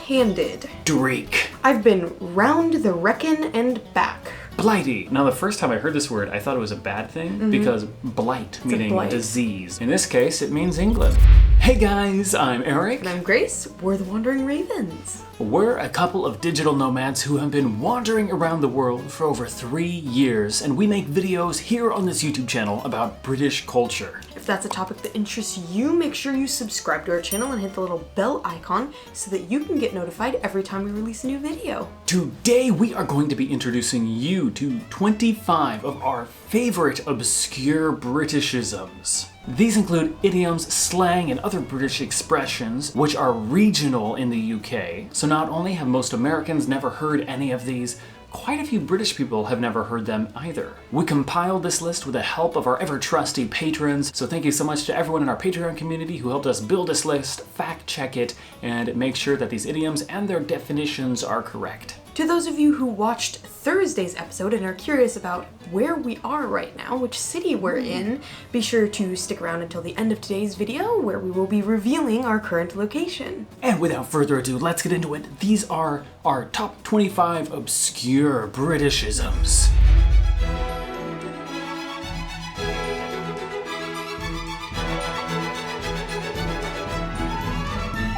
Left-handed. Drake. I've been round the reckon and back. Blighty. Now, the first time I heard this word, I thought it was a bad thing because blight, meaning blight. disease. In this case, it means England. Hey guys, I'm Eric. And I'm Grace. We're the Wandering Ravens. We're a couple of digital nomads who have been wandering around the world for over 3 years, and we make videos here on this YouTube channel about British culture. If that's a topic that interests you, make sure you subscribe to our channel and hit the little bell icon so that you can get notified every time we release a new video. Today we are going to be introducing you to 25 of our favorite obscure Britishisms. These include idioms, slang, and other British expressions which are regional in the UK. So not only have most Americans never heard any of these, quite a few British people have never heard them either. We compiled this list with the help of our ever-trusty patrons, so thank you so much to everyone in our Patreon community who helped us build this list, fact-check it, and make sure that these idioms and their definitions are correct. To those of you who watched Thursday's episode and are curious about where we are right now, which city we're in, be sure to stick around until the end of today's video where we will be revealing our current location. And without further ado, let's get into it. These are our top 25 obscure Britishisms.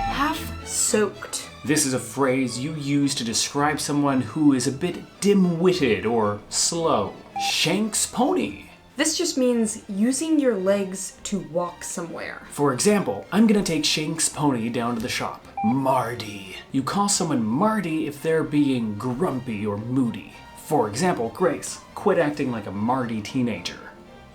Half-soaked. This is a phrase you use to describe someone who is a bit dim-witted or slow. Shank's pony. This just means using your legs to walk somewhere. For example, I'm gonna take Shank's pony down to the shop. Mardy. You call someone Mardy if they're being grumpy or moody. For example, Grace, quit acting like a Mardy teenager.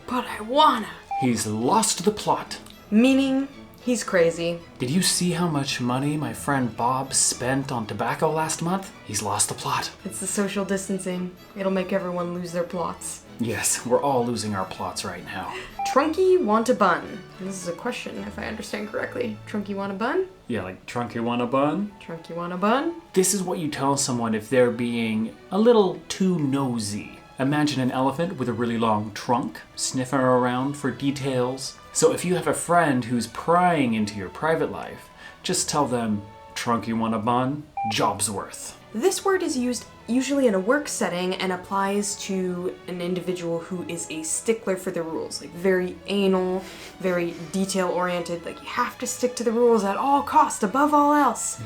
But I wanna. He's lost the plot. Meaning, he's crazy. Did you see how much money my friend Bob spent on tobacco last month? He's lost the plot. It's the social distancing. It'll make everyone lose their plots. Yes, we're all losing our plots right now. Trunky want a bun. This is a question, if I understand correctly. Trunky want a bun? Yeah, like Trunky want a bun? Trunky want a bun? This is what you tell someone if they're being a little too nosy. Imagine an elephant with a really long trunk, sniffing around for details. So if you have a friend who's prying into your private life, just tell them, Trunky want a bun? Job's worth. This word is used usually in a work setting and applies to an individual who is a stickler for the rules, like very anal, very detail-oriented, like you have to stick to the rules at all costs, above all else.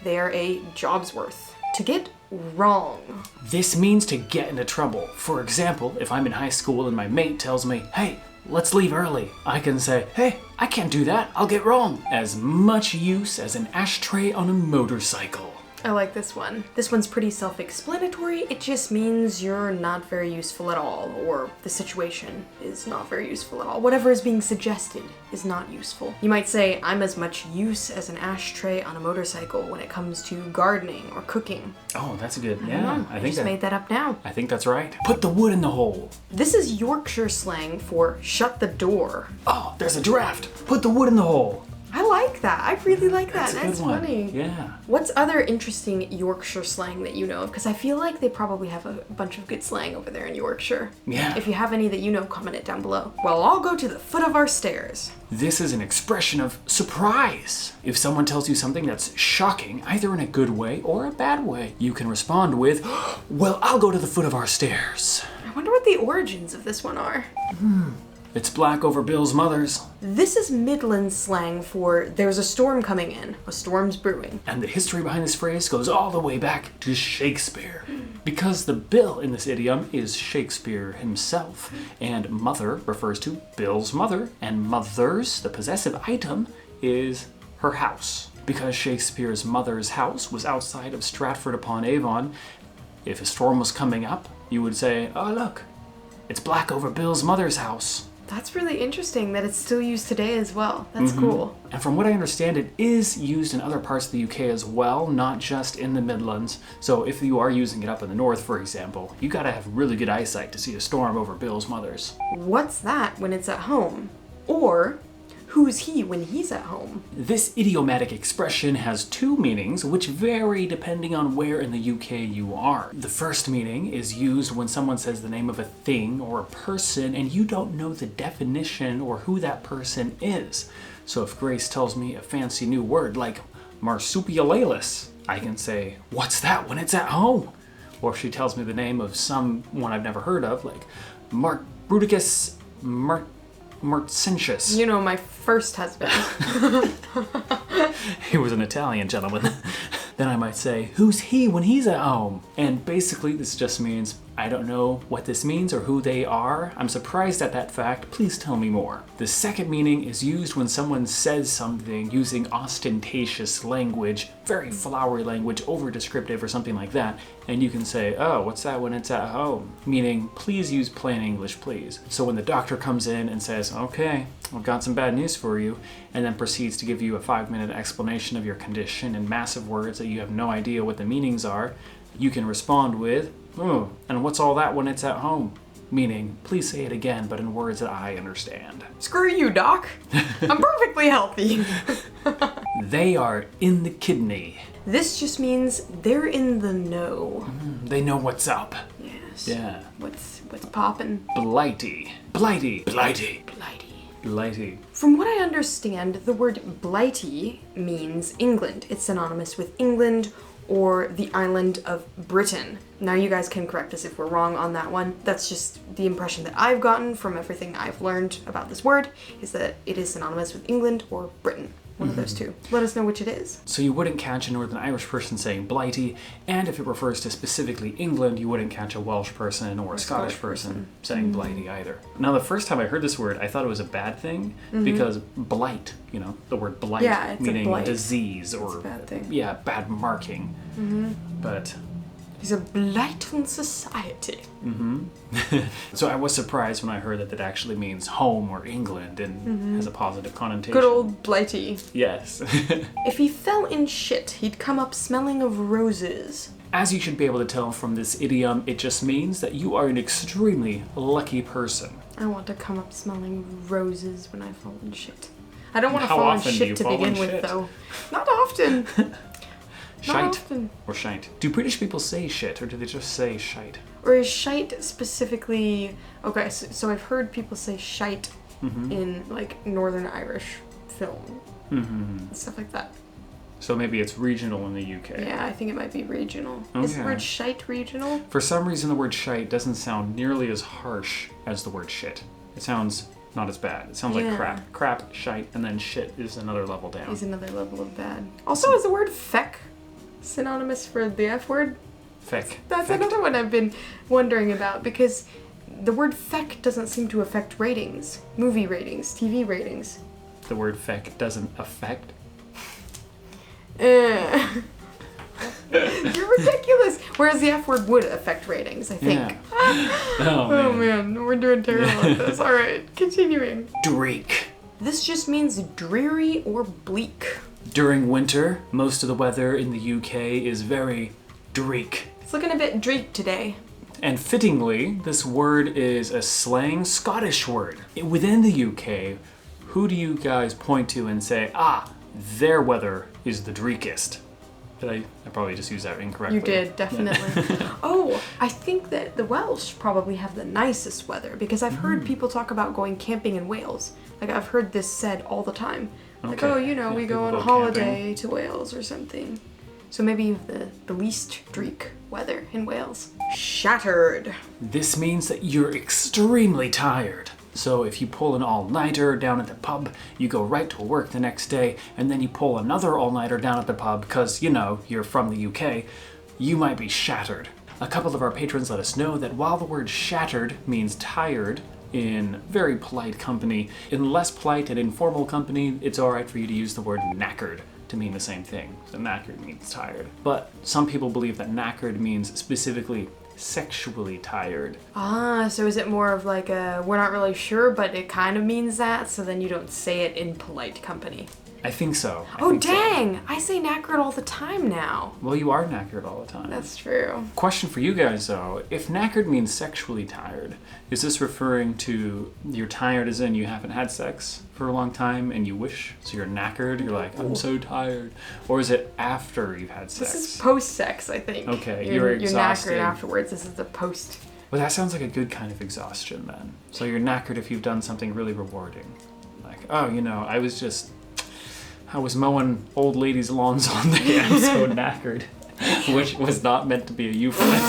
They are a job's worth. To get wrong. This means to get into trouble. For example, if I'm in high school and my mate tells me, hey, let's leave early, I can say, hey, I can't do that, I'll get wrong. As much use as an ashtray on a motorcycle. I like this one. This one's pretty self-explanatory. It just means you're not very useful at all, or the situation is not very useful at all. Whatever is being suggested is not useful. You might say, I'm as much use as an ashtray on a motorcycle when it comes to gardening or cooking. Oh, that's a good, I just made that up now. I think that's right. Put the wood in the hole. This is Yorkshire slang for shut the door. Oh, there's a draft. Put the wood in the hole. I like that. I really like that. That's a That's good one. funny. Yeah. What's other interesting Yorkshire slang that you know of? Because I feel like they probably have a bunch of good slang over there in Yorkshire. Yeah. If you have any that you know, comment it down below. Well, I'll go to the foot of our stairs. This is an expression of surprise. If someone tells you something that's shocking, either in a good way or a bad way, you can respond with, well, I'll go to the foot of our stairs. I wonder what the origins of this one are. It's black over Bill's mother's. This is Midland slang for there's a storm coming in, a storm's brewing. And the history behind this phrase goes all the way back to Shakespeare. Because the Bill in this idiom is Shakespeare himself, and mother refers to Bill's mother, and mother's, the possessive item, is her house. Because Shakespeare's mother's house was outside of Stratford-upon-Avon, if a storm was coming up, you would say, oh look, it's black over Bill's mother's house. That's really interesting that it's still used today as well. That's cool. And from what I understand, it is used in other parts of the UK as well, not just in the Midlands. So if you are using it up in the north, for example, you gotta have really good eyesight to see a storm over Bill's mother's. What's that when it's at home? Or, who's he when he's at home? This idiomatic expression has two meanings, which vary depending on where in the UK you are. The first meaning is used when someone says the name of a thing or a person and you don't know the definition or who that person is. So if Grace tells me a fancy new word like marsupialalis, I can say, what's that when it's at home? Or if she tells me the name of someone I've never heard of, like Bruticus Marcentius. You know, my first husband. He was an Italian gentleman. Then I might say, who's he when he's at home? And basically this just means, I don't know what this means or who they are. I'm surprised at that fact. Please tell me more. The second meaning is used when someone says something using ostentatious language, very flowery language, over descriptive or something like that. And you can say, oh, what's that when it's at home? Meaning, please use plain English, please. So when the doctor comes in and says, okay, I've got some bad news for you, and then proceeds to give you a 5-minute explanation of your condition in massive words that you have no idea what the meanings are, you can respond with, oh, and what's all that when it's at home? Meaning, please say it again, but in words that I understand. Screw you, Doc. I'm perfectly healthy. They are in the kidney. This just means they're in the know. They know what's up. Yes. Yeah. What's poppin'? Blighty. Blighty. Blighty. Blighty. Blighty. From what I understand, the word blighty means England. It's synonymous with England or the island of Britain. Now you guys can correct us if we're wrong on that one. That's just the impression that I've gotten from everything I've learned about this word, is that it is synonymous with England or Britain. One of those two. Let us know which it is. So you wouldn't catch a Northern Irish person saying blighty, and if it refers to specifically England, you wouldn't catch a Welsh person or a Scottish person saying blighty either. Now, the first time I heard this word, I thought it was a bad thing, because blight, you know, the word blight, Yeah, it's meaning a blight. disease or It's a bad thing. Yeah, bad marking. But He's a blight on society. so I was surprised when I heard that actually means home or England and has a positive connotation. Good old blighty. Yes. If he fell in shit, he'd come up smelling of roses. As you should be able to tell from this idiom, it just means that you are an extremely lucky person. I want to come up smelling of roses when I fall in shit. I don't want to How fall in often do shit you to fall begin in with, shit? though. Not often. Not Shite often. or shite? Do British people say shit or do they just say shite? Or is shite specifically... Okay, so I've heard people say shite in, like, Northern Irish film. Stuff like that. So maybe it's regional in the UK. Yeah, I think it might be regional. Is the Okay. word shite regional? For some reason, the word shite doesn't sound nearly as harsh as the word shit. It sounds not as bad. It sounds like Yeah. crap. Crap, shite, and then shit is another level down. Is another level of bad. Also, is the word feck synonymous for the F word? Feck. That's Feck. another one I've been wondering about, because the word feck doesn't seem to affect ratings. Movie ratings, TV ratings. The word feck doesn't affect. You're ridiculous. Whereas the F word would affect ratings, I think. Yeah. Oh, Oh man. man, we're doing terrible at this. Alright, continuing. Dreek. This just means dreary or bleak. During winter, most of the weather in the UK is very dreek. It's looking a bit dreek today. And fittingly, this word is a slang Scottish word. Within the UK, who do you guys point to and say, ah, their weather is the dreekest? Did I probably just used that incorrectly. You did, definitely. Oh, I think that the Welsh probably have the nicest weather, because I've heard people talk about going camping in Wales. Like, I've heard this said all the time. Like, Okay. oh, you know, Yeah, we go people on a go holiday to Wales or something. So maybe you have the least dreek weather in Wales. Shattered. This means that you're extremely tired. So if you pull an all-nighter down at the pub, you go right to work the next day, and then you pull another all-nighter down at the pub because, you know, you're from the UK, you might be shattered. A couple of our patrons let us know that while the word shattered means tired in very polite company, in less polite and informal company, it's alright for you to use the word knackered to mean the same thing. So knackered means tired. But some people believe that knackered means specifically sexually tired. Ah, so is it more of like a, we're not really sure, but it kind of means that, so then you don't say it in polite company? I think so. Oh, dang! I say knackered all the time now. Well, you are knackered all the time. That's true. Question for you guys though, if knackered means sexually tired, is this referring to you're tired as in you haven't had sex for a long time and you wish, so you're knackered, you're like, I'm so tired? Or is it after you've had sex? This is post-sex, I think. Okay, you're exhausted. knackered afterwards. This is the post. Well, that sounds like a good kind of exhaustion then. So you're knackered if you've done something really rewarding. Like, oh, you know, I was mowing old ladies' lawns all day. I'm so knackered. Which was not meant to be a euphemism.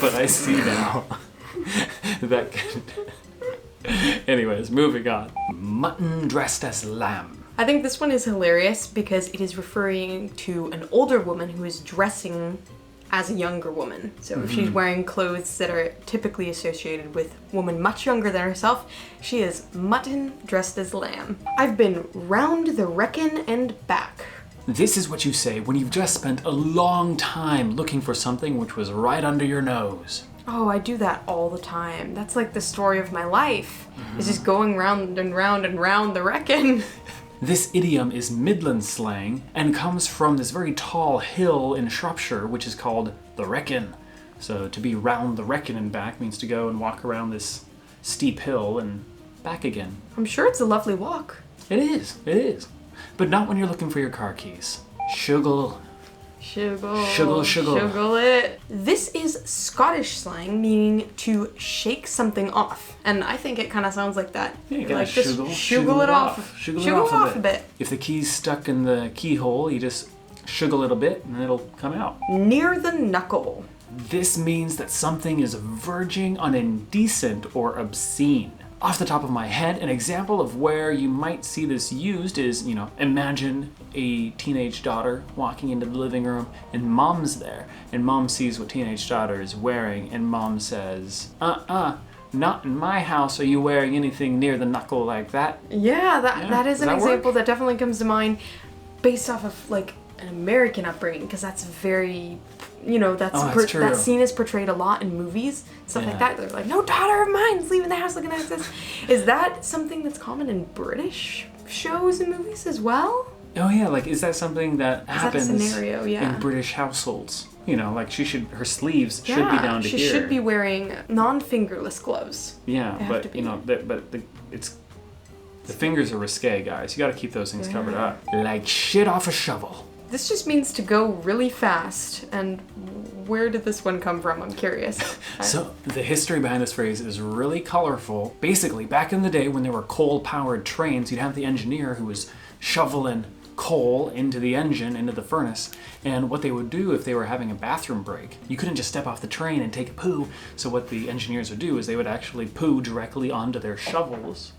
But I see now. That could... Anyways, moving on. Mutton dressed as lamb. I think this one is hilarious because it is referring to an older woman who is dressing as a younger woman. So if she's wearing clothes that are typically associated with a woman much younger than herself, she is mutton dressed as lamb. I've been round the reckon and back. This is what you say when you've just spent a long time looking for something which was right under your nose. Oh, I do that all the time. That's like the story of my life. It's just going round and round and round the reckon. This idiom is Midland slang and comes from this very tall hill in Shropshire, which is called the Wrekin. So to be round the Wrekin and back means to go and walk around this steep hill and back again. I'm sure it's a lovely walk. It is. But not when you're looking for your car keys. Shuggle. Shuggle it. This is Scottish slang meaning to shake something off. And I think it kind of sounds like that. Yeah, you gotta like just shuggle it off. Shuggle it off a bit. If the key's stuck in the keyhole, you just shuggle a little bit and it'll come out. Near the knuckle. This means that something is verging on indecent or obscene. Off the top of my head, an example of where you might see this used is, imagine a teenage daughter walking into the living room and mom's there, and mom sees what teenage daughter is wearing, and mom says, not in my house are you wearing anything near the knuckle like that. Yeah, that is an example work? that definitely comes to mind based off of like an American upbringing, because that's very, that scene is portrayed a lot in movies, stuff like that. They're like, no daughter of mine is leaving the house looking like this. Is that something that's common in British shows and movies as well? Oh yeah, like is that something that happens scenario, in British households? Like her sleeves should be down to here. She should be wearing non-fingerless gloves. Yeah, but the fingers are risque, guys. You got to keep those things covered up. Like shit off a shovel. This just means to go really fast, and where did this one come from? I'm curious. So the history behind this phrase is really colorful. Basically, back in the day when there were coal-powered trains, you'd have the engineer who was shoveling coal into the engine, into the furnace, and what they would do if they were having a bathroom break, you couldn't just step off the train and take a poo, so what the engineers would do is they would actually poo directly onto their shovels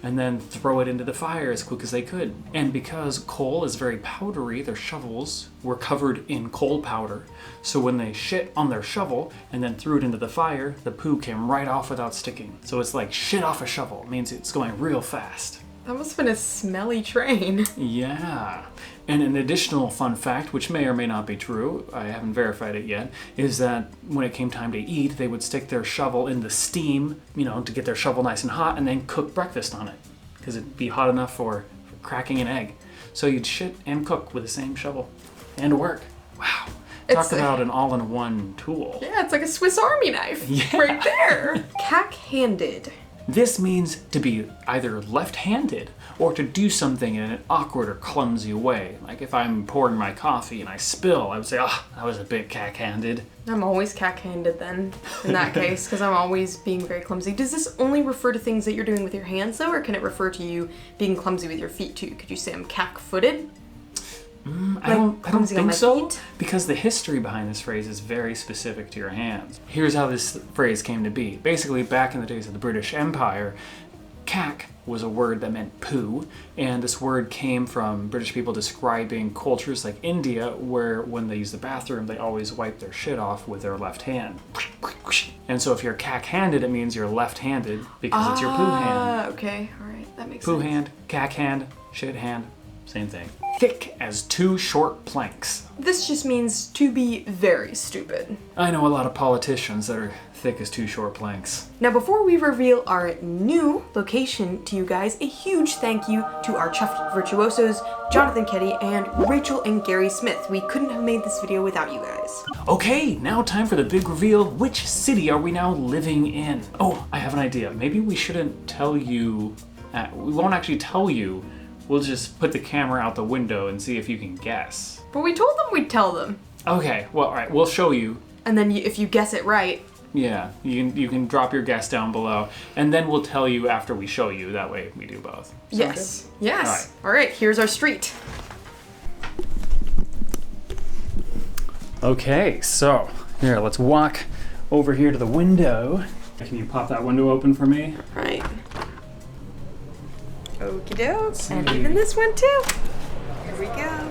and then throw it into the fire as quick as they could. And because coal is very powdery, their shovels were covered in coal powder. So when they shit on their shovel and then threw it into the fire, the poo came right off without sticking. So it's like shit off a shovel. It means it's going real fast. That must have been a smelly train. Yeah. And an additional fun fact, which may or may not be true, I haven't verified it yet, is that when it came time to eat, they would stick their shovel in the steam, to get their shovel nice and hot, and then cook breakfast on it, because it'd be hot enough for cracking an egg. So you'd shit and cook with the same shovel. And work. Wow. Talk about an all-in-one tool. Yeah, it's like a Swiss Army knife. Yeah. Right there. Cack-handed. This means to be either left-handed or to do something in an awkward or clumsy way. Like if I'm pouring my coffee and I spill, I would say, that was a bit cack-handed. I'm always cack-handed then, in that case, because I'm always being very clumsy. Does this only refer to things that you're doing with your hands, though, or can it refer to you being clumsy with your feet, too? Could you say I'm cack-footed? I don't think so, because the history behind this phrase is very specific to your hands. Here's how this phrase came to be. Basically, back in the days of the British Empire, cack was a word that meant poo, and this word came from British people describing cultures like India, where when they use the bathroom, they always wipe their shit off with their left hand. And so if you're cack-handed, it means you're left-handed because it's your poo hand. Okay, alright, that makes sense. Poo hand, cack hand, shit hand, same thing. Thick as two short planks. This just means to be very stupid. I know a lot of politicians that are thick as two short planks. Now before we reveal our new location to you guys, a huge thank you to our chuffed virtuosos, Jonathan Ketty and Rachel and Gary Smith. We couldn't have made this video without you guys. Okay, now time for the big reveal. Which city are we now living in? Oh, I have an idea. Maybe we shouldn't tell you, we won't actually tell you. We'll just put the camera out the window and see if you can guess. But we told them we'd tell them. Okay, well, all right, we'll show you. And then if you guess it right, Yeah, you can drop your guess down below, and then we'll tell you after we show you. That way we do both. Yes. Yes. All right, here's our street. Okay, so here, let's walk over here to the window. Can you pop that window open for me? Right. Okie doke. And even this one too. Here we go.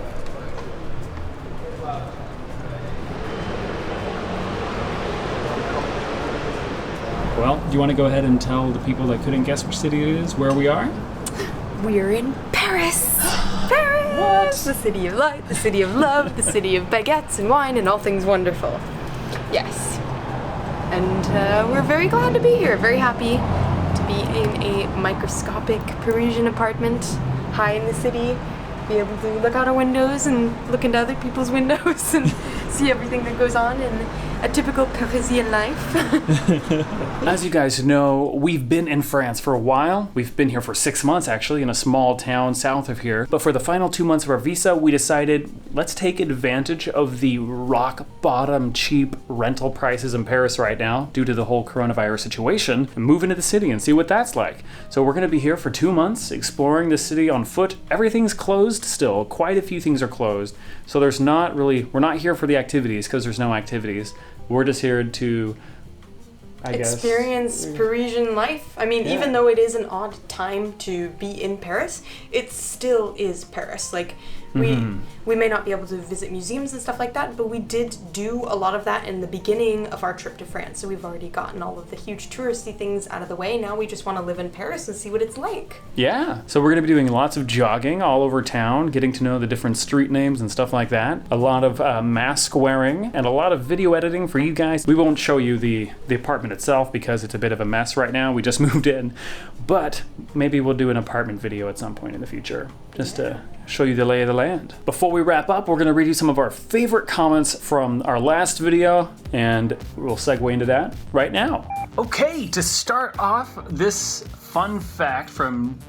Well, do you want to go ahead and tell the people that couldn't guess which city it is where we are? We're in Paris. Paris! What? The city of light, the city of love, the city of baguettes and wine and all things wonderful. Yes. And we're very glad to be here, very happy to be in a microscopic Parisian apartment high in the city, be able to look out our windows and look into other people's windows and see everything that goes on in a typical Parisian life. As you guys know, we've been in France for a while. We've been here for 6 months, actually, in a small town south of here. But for the final 2 months of our visa, we decided, let's take advantage of the rock bottom cheap rental prices in Paris right now, due to the whole coronavirus situation, and move into the city and see what that's like. So we're gonna be here for 2 months, exploring the city on foot. Everything's closed still. Quite a few things are closed. So we're not here for the activities, because there's no activities. We're just here to, experience Parisian life. I mean, even though it is an odd time to be in Paris, it still is Paris. Like, we may not be able to visit museums and stuff like that, but we did do a lot of that in the beginning of our trip to France. So we've already gotten all of the huge touristy things out of the way. Now we just want to live in Paris and see what it's like. Yeah, so we're going to be doing lots of jogging all over town, getting to know the different street names and stuff like that. A lot of mask wearing and a lot of video editing for you guys. We won't show you the apartment itself because it's a bit of a mess right now. We just moved in. But maybe we'll do an apartment video at some point in the future, just to show you the lay of the land. Before we wrap up, we're going to read you some of our favorite comments from our last video, and we'll segue into that right now. Okay, to start off, this fun fact from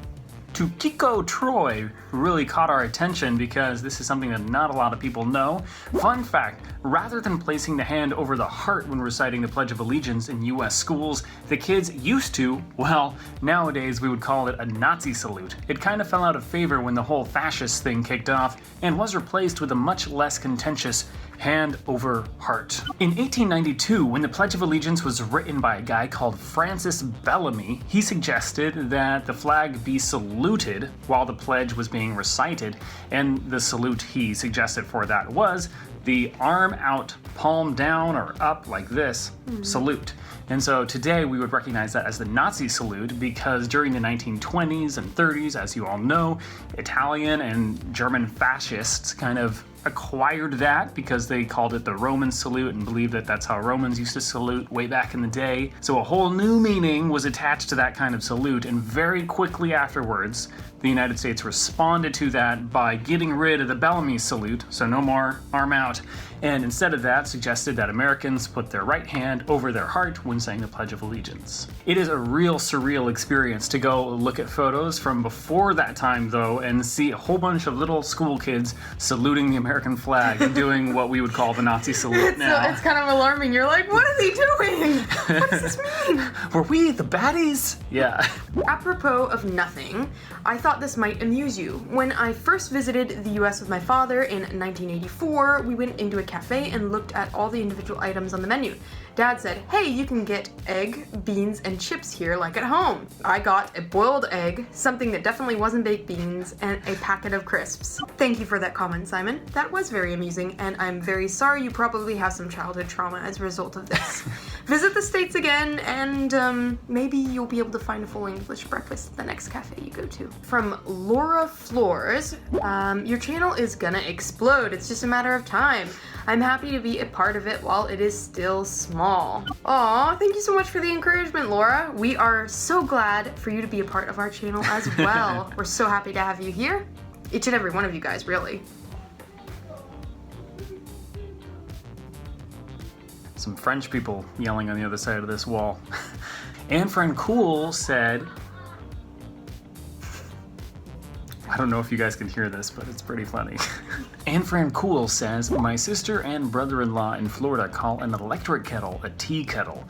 Tukiko Troy really caught our attention because this is something that not a lot of people know. Fun fact, rather than placing the hand over the heart when reciting the Pledge of Allegiance in US schools, the kids used to, well, nowadays we would call it a Nazi salute. It kind of fell out of favor when the whole fascist thing kicked off and was replaced with a much less contentious hand over heart. In 1892, when the Pledge of Allegiance was written by a guy called Francis Bellamy, he suggested that the flag be saluted while the pledge was being recited, and the salute he suggested for that was the arm out, palm down or up like this, salute. And so today we would recognize that as the Nazi salute because during the 1920s and 30s, as you all know, Italian and German fascists kind of acquired that because they called it the Roman salute and believed that that's how Romans used to salute way back in the day. So a whole new meaning was attached to that kind of salute, and very quickly afterwards, the United States responded to that by getting rid of the Bellamy salute, so no more arm out, and instead of that suggested that Americans put their right hand over their heart when saying the Pledge of Allegiance. It is a real surreal experience to go look at photos from before that time though and see a whole bunch of little school kids saluting the American flag and doing what we would call the Nazi salute now. It's kind of alarming. You're like, what are they doing? What does this mean? Were we the baddies? Yeah. Apropos of nothing, I thought this might amuse you. When I first visited the US with my father in 1984, we went into a cafe and looked at all the individual items on the menu. Dad said, hey, you can get egg, beans, and chips here like at home. I got a boiled egg, something that definitely wasn't baked beans, and a packet of crisps. Thank you for that comment, Simon. That was very amusing, and I'm very sorry you probably have some childhood trauma as a result of this. Visit the States again, and maybe you'll be able to find a full English breakfast at the next cafe you go to. From Laura Floors, your channel is gonna explode. It's just a matter of time. I'm happy to be a part of it while it is still small. Aw, thank you so much for the encouragement, Laura. We are so glad for you to be a part of our channel as well. We're so happy to have you here. Each and every one of you guys, really. Some French people yelling on the other side of this wall. Anne Friend Cool said, I don't know if you guys can hear this, but it's pretty funny. Infran Cool says, my sister and brother-in-law in Florida call an electric kettle a tea kettle.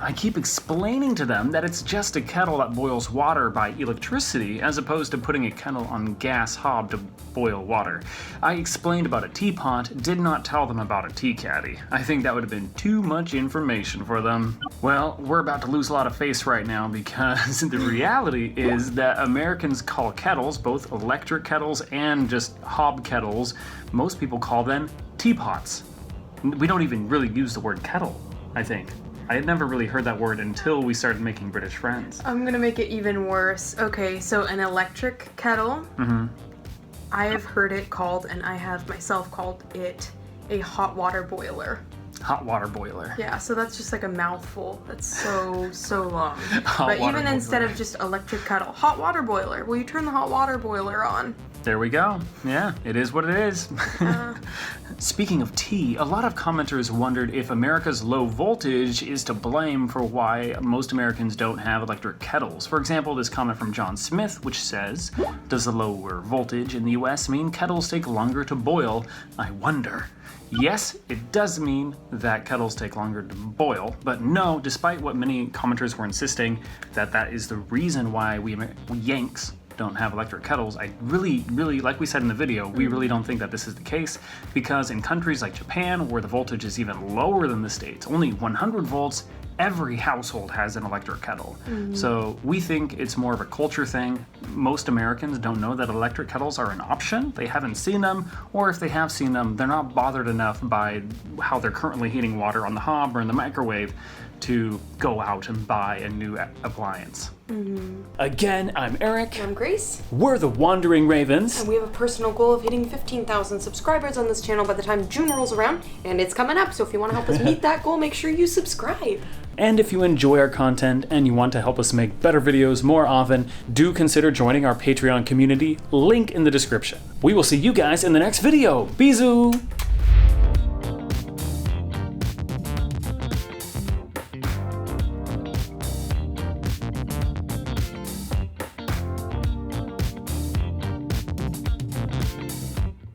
I keep explaining to them that it's just a kettle that boils water by electricity as opposed to putting a kettle on gas hob to boil water. I explained about a teapot, did not tell them about a tea caddy. I think that would have been too much information for them. Well, we're about to lose a lot of face right now because the reality is that Americans call kettles, both electric kettles and just hob kettles, most people call them teapots. We don't even really use the word kettle, I think. I had never really heard that word until we started making British friends. I'm gonna make it even worse. Okay, so an electric kettle. I have heard it called, and I have myself called it, a hot water boiler. Hot water boiler. Yeah, so that's just like a mouthful. That's so long. Hot But water even boiler. instead of just electric kettle, hot water boiler. Will you turn the hot water boiler on? There we go. Yeah, it is what it is. Speaking of tea, a lot of commenters wondered if America's low voltage is to blame for why most Americans don't have electric kettles. For example, this comment from John Smith, which says, does the lower voltage in the US mean kettles take longer to boil? I wonder. Yes, it does mean that kettles take longer to boil, but no, despite what many commenters were insisting, that is the reason why we Yanks don't have electric kettles. I really, like we said in the video, we really don't think that this is the case, because in countries like Japan, where the voltage is even lower than the States, only 100 volts, every household has an electric kettle. So we think it's more of a culture thing. Most Americans don't know that electric kettles are an option. They haven't seen them, or if they have seen them, they're not bothered enough by how they're currently heating water on the hob or in the microwave to go out and buy a new appliance. Again, I'm Eric. I'm Grace. We're the Wandering Ravens. And we have a personal goal of hitting 15,000 subscribers on this channel by the time June rolls around, and it's coming up, so if you want to help us meet that goal, make sure you subscribe. And if you enjoy our content and you want to help us make better videos more often, do consider joining our Patreon community, link in the description. We will see you guys in the next video. Bisous!